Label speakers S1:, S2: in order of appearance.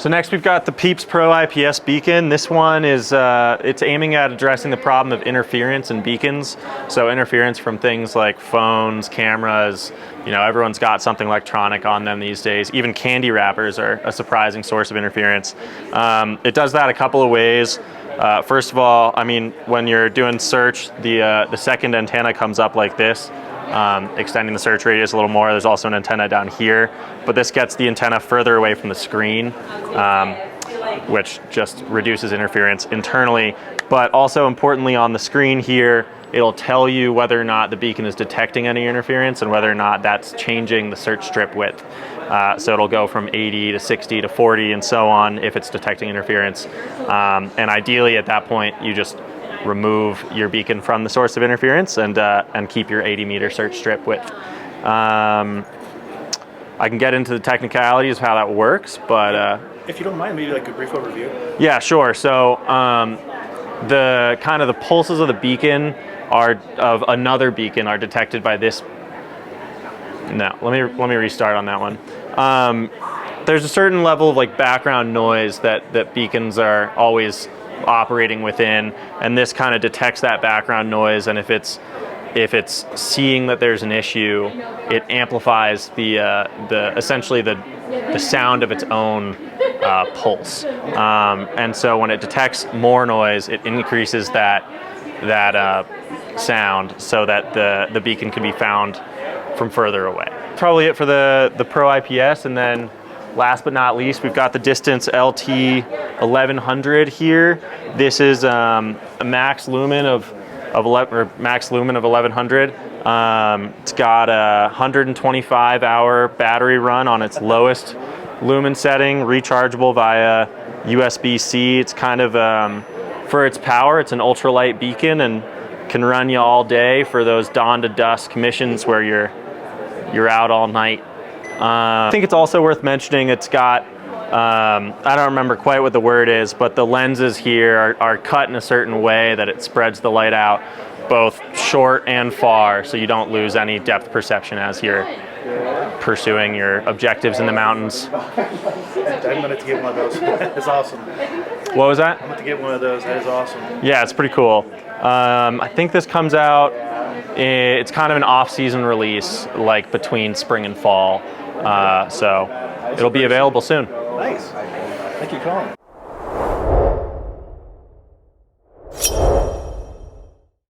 S1: So next we've got the Peeps Pro IPS beacon. This one is, it's aiming at addressing the problem of interference in beacons. So interference from things like phones, cameras, you know, everyone's got something electronic on them these days. Even candy wrappers are a surprising source of interference. It does that a couple of ways. First of all, I mean, when you're doing search, the second antenna comes up like this, extending the search radius a little more. There's also an antenna down here, but this gets the antenna further away from the screen, which just reduces interference internally. But also importantly, on the screen here, it'll tell you whether or not the beacon is detecting any interference and whether or not that's changing the search strip width. So it'll go from 80 to 60 to 40 and so on if it's detecting interference. And ideally at that point, you just remove your beacon from the source of interference and keep your 80-meter search strip width. I can get into the technicalities of how that works, but
S2: if you don't mind, maybe like a brief overview.
S1: Yeah, sure. So the kind of the pulses of the beacon of another beacon are detected by this. No, let me restart on that one. There's a certain level of like background noise that beacons are always operating within, and this kind of detects that background noise, and if it's seeing that there's an issue, it amplifies the essentially the sound of its own pulse. And so when it detects more noise, it increases that sound so that the beacon can be found from further away. Probably it for the Pro IPS, and then last but not least, we've got the Distance LT 1100 here. This is a max lumen of 1100. It's got a 125-hour battery run on its lowest lumen setting, rechargeable via USB-C. It's kind of for its power, it's an ultralight beacon and can run you all day for those dawn to dusk missions where you're out all night. I think it's also worth mentioning it's got, I don't remember quite what the word is, but the lenses here are cut in a certain way that it spreads the light out both short and far, so you don't lose any depth perception as you're pursuing your objectives in the mountains.
S2: I'm going to get one of those. It's awesome.
S1: What was that?
S2: I'm going to get one of those. That is awesome.
S1: Yeah, it's pretty cool. I think this comes out, it's kind of an off-season release, like between spring and fall. So it'll be available soon.
S2: Nice. Thank you, Colin.